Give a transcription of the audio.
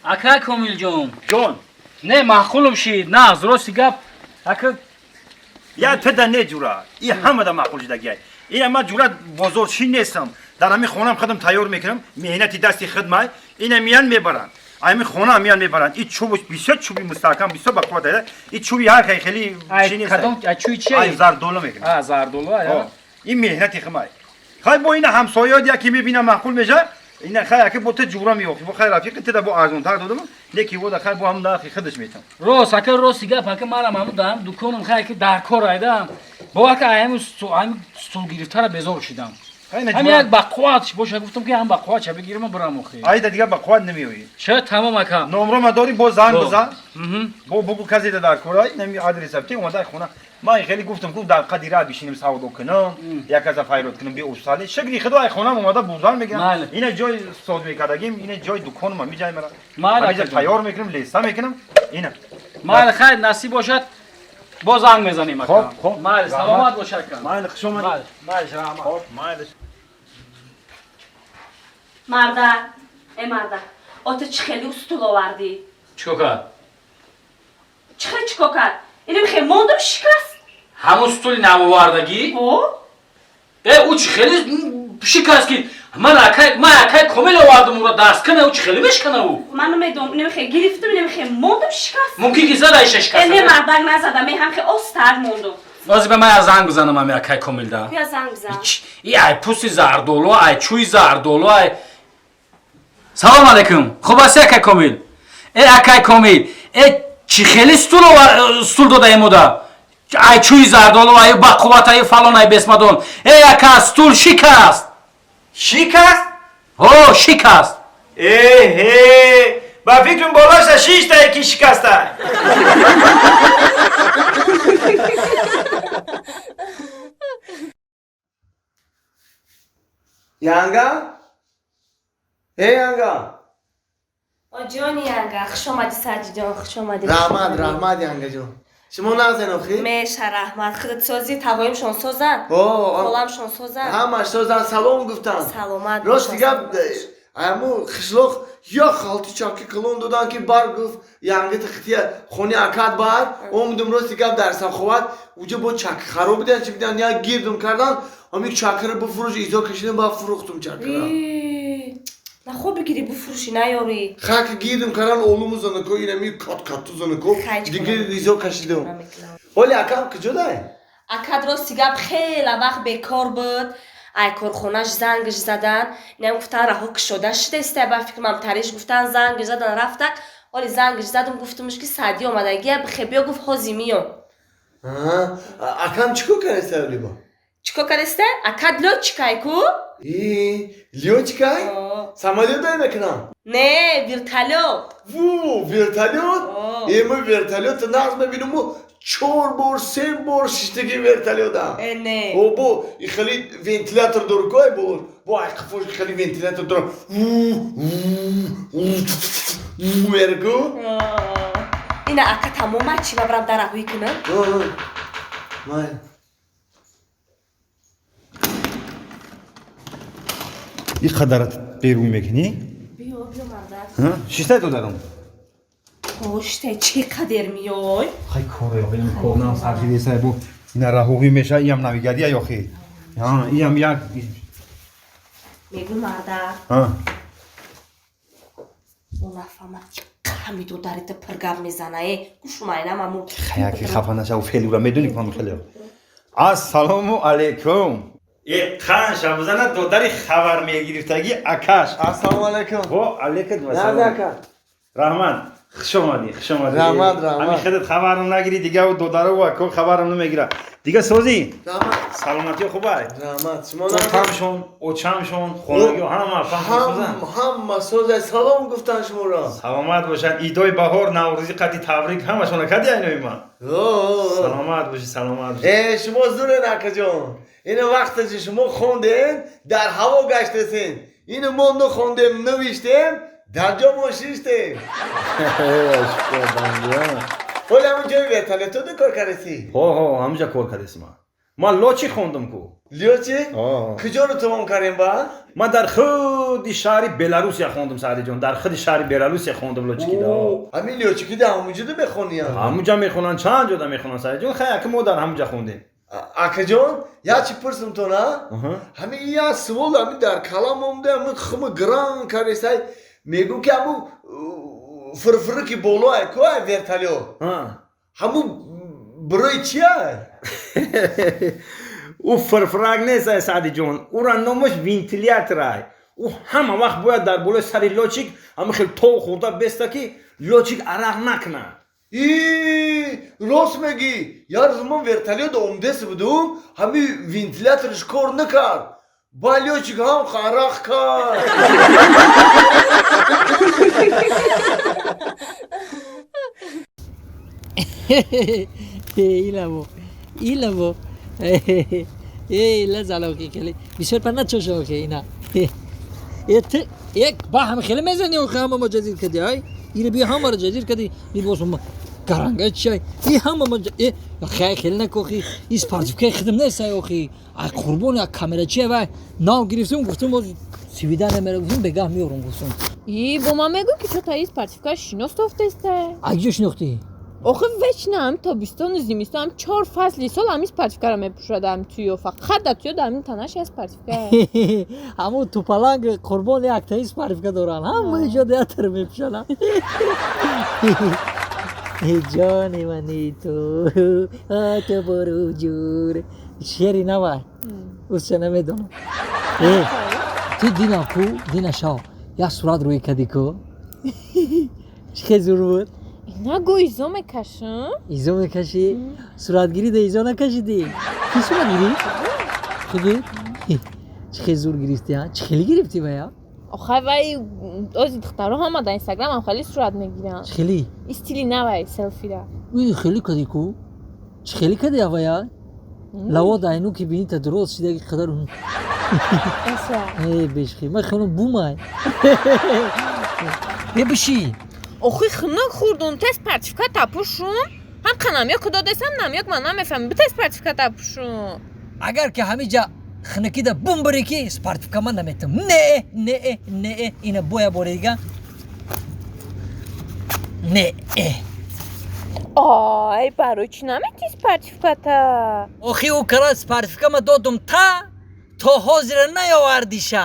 Aka Komiljon. جان Ne mahkulum şi. Na zrosti gap. Aka یا تو در نه جورا این همه در معقول جدا گی این ما جورا بزرگی نیستم در همین خونم خودم تیار میکنم مهنتی دستی خدمای این میان میبرن همین خونه میان میبرن این چوب بسیار چوبی مستحکم بسیار بقوت داره این چوبی هر خیلی چی نیست kadon çuy çiye. ای زار دولو میکنم Ha zardolu ya. این مهنتی خمای خای با این همسایه یا کی میبینه معقول میشه این خای که بوت جورا میوخی با خیر رفیق تدا با ارزون تر دادم لیکی و خای با هم داخل خودش میتم Ros aka rosti gap aka mara mamu dam dukonum khay ki dar kor aydam. Bo aka ayam stul giriftar bezor shidam. Ham yak baqvat bosh guftum ki ham baqvat cha begirim baram oxi. ای دیگه بقوت نمیوی Sha tamam aka. نمره ما داری با زنگ با. بزن با بگو کسی در کورای نمی آدرس افتی اومده خونه ما خیلی گفتم که در قدیره بشینیم سعودو کنم یک از فایرات کنم به استرالی شگری خدای خونه اومده بوزان میگم بله. اینه جای سود میکردیم اینه جای دکان ما میجای مرا بله، اینجا جان. تیار میکنم لیستا میکنم اینه Mal khay nasib boshad bo zang mezanim aka. خب Mal salomat bosh aka. مایل خشم Mal mal rahmat. خب مایلش مردن ای مردن آتا چه خیلی استول آوردی؟ Chikoka. چه خیلی چکا کرد؟ اینم خیلی موندم شکست Hamu stuli navardagi. او؟ U chkheli shikast ki man akay komel avardum ura dast kana u chkheli meshkana u. من نمیدونم اینم خیلی گرفتم اینم خیلی موندم شکست Mumkin ki zada ish shikast. اینم مردن نزدم این هم خیلی استر موندم Nozibe man zang buzanam am akay komilda. بیا زنگ بزن Ay pusi zardolo ay chuy zardolo ay. Salam alaykum. Khob asti akay komil. Akay komil. Chkheli stul doda imoda. Ay chuy zardolo ay baqovat ay falon ay besmadon. Aka stul shikast. شکست Ho shikast. با فکرم بالاش 6 تا یکی شکسته Yanga? Hey yanga. جانی ینگه خوش آمدی سرجی جان خوش آمدی رحمت یanga جون. شما نازن اخی؟ میشه رحمت خودت سازی توایم شون سازن اوه خالم شون سازن همش سازن سلام گفتن. سلامت راست دیگه امو خشلوخ یا خالتی چاکی کلون دادن که بار گفت یanga تختی خونی اکاد بار اومدم راست دیگه درسم خواد اونجا با چک خراب بودن چی بودن یا گیردم کردن امی چاکر بفروش ایزا کشیدم با فروختم چاکر نه خوب بگیری بفروشی نیاری خاک گیردم کردن اولومuz onu koy yine mi kat onu koy Kaç دیگه کنم. ایزا کشیدم ولی اکام کجا اکاد راستی گپ خیلی وقت بیکار بود ای کارخونه‌اش زنگش زدن نه گفتن رها شده شده است با فکر من تریش گفتن زنگش زدن رفتک ولی زنگش زدم گفتمش که سعدی اومده گه خبیا گفت خوزی میام اکام چیکو کرده ولی با چیکو کرسته اکاد لو چیکای کو لیو چیکای سامالیو دای میکنم نه ویرتالو ویرتالیوت ایمو ویرتالیوت ناز ببینم و 4 بار 3 بار شیشتگی ویرتالیوت دام نه او بو خیلی ونتیلاتور دور کوی بو قفوش خیلی ونتیلاتور دور ورگو اینا اکاد تمام چی برام درآوی کنم مای این خدرت بیرون میکنی؟ بیا مرد شیسته تو دارم پشت چه قدر میای خیلی کاره بیم کارنام سرخیده سه بو این رهوقی میشه ایم نویگردی یا خیلی ایم یک میگو مرد ها اون نفهمد که همی دو دارید پرگم میزنه گوش ماینم امو خیلی خفه نشه و فعلی رو میدونی کنم خیلی السلام علیکم یک خان شبزنه دو داری خبر میگیرفتگی اکاش السلام علیکم و علیکم نه السلام دکا رحمان خوش اومدی رحمت. همین خودت خبرم نگیری دیگه و دو داره و اکو خبرم نمیگیره دیگه سوزی سلامتی خوبه رحمت شما اوچمشون اوچمشون خونگی و همه سوزن هم سوز سلام گفتن شما را سلامت باشن ایدای بهار نوروزی قدی تبریک همشون کدی اینوی من سلامت باشی سلامت باشی شما زور نکه جان این وقت شما خوندین در هوا گشتسین این ما نخوندیم نوشتیم در جا ما شیشتیم ولی همون جای ویتالیتو دو کار کردی هو همجا کار کردیم ما لوچی خوندم کو لیوچی؟ آه. کجا رو تمام کردیم با؟ ما در خود شهر بلاروسیا خوندم سعدی جان در خود شهر بلاروسیا خوندم لوچکی دا همین لیوچی که در همونجا ده بخونی هم همونجا میخونن چند جا میخونن سعدی جان خیلی که ما در همونجا خوندیم اکا جان یا چی پرسم تو نه؟ همین یا سوال همین در کلام همده همین خم گران کاری سای میگو که همون فرفره که بولو های که های ورتالیو همون برای چی های؟ او فرفرگ نیست سعدی جان او را نامش وینتیلیاتر او همه وقت باید در بالای سر لوچیک همه خیلی تو خورده بسته که لوچیک عرق نکنه راست میگی یار زمان ورتالیو دا عمدهس بودم همین وینتیلیاترش کار نکرد با لیوچیک هم خرق کرد ایلا زلاو که کلی بسیار پناه چوشو که اینا یک با هم خیلی میزنی و همه ما جزیر کدی های ایره بیا همه را جزیر کدی بی باسم کرانگه چای این همه ما خیلی نکوخی این سپارتیفکه خدم نیست اوخی قربون کامera چیه و نام گرفتم گفتم باز سیویده نمیره گفتم بگاه میورم گفتم با من میگو که تو تا این سپارتیفکه شناختفته اگه شناختی آخه وچنم تابستان و زمستان 4 فصل سال همین سپارتیفکه رو میپوشیدم توی فقط توی دامین تنش سپارتیفکه همون تو پلنگ قربان یک تا سپارتیفکه دارن همه جا دیاتر میپوشن جانی منی تو برو جور شعری نوای اوست نمیدونم تو دینا کو دینا شاو یا صورت روی کدی کو چه زور بود نگو ایزو میکشم ایزو میکشی صورتگیری ده ایزو نکشیدی کی صورتگیری خیلی چه زور گرفتی ها چه خیلی گرفتی بیا آخه وای از دخترها هم در اینستاگرام هم خیلی صورت میگیرن خیلی استیلی نوای سلفی را وی خیلی کدی کو چه خیلی کدی آویا لوا داینو که بینی تا درست شده که قدر اون ای بشخی من خیلی بومای بیا بشی آخه خنک خوردون تست سپارتیفکه تپوشون هم قنم یا کدا دستم نمیاد من نمیفهم به تست سپارتیفکه تپوشون اگر که همه جا خنکی ده بوم بریکی سپارتیفکه من نمیتم نه اینا بویا بوریگا نه آی برای چی نمیتی سپارتیفکه تا آخی او کرا سپارتیفکه ما دادم تا حاضر نیاوردیشه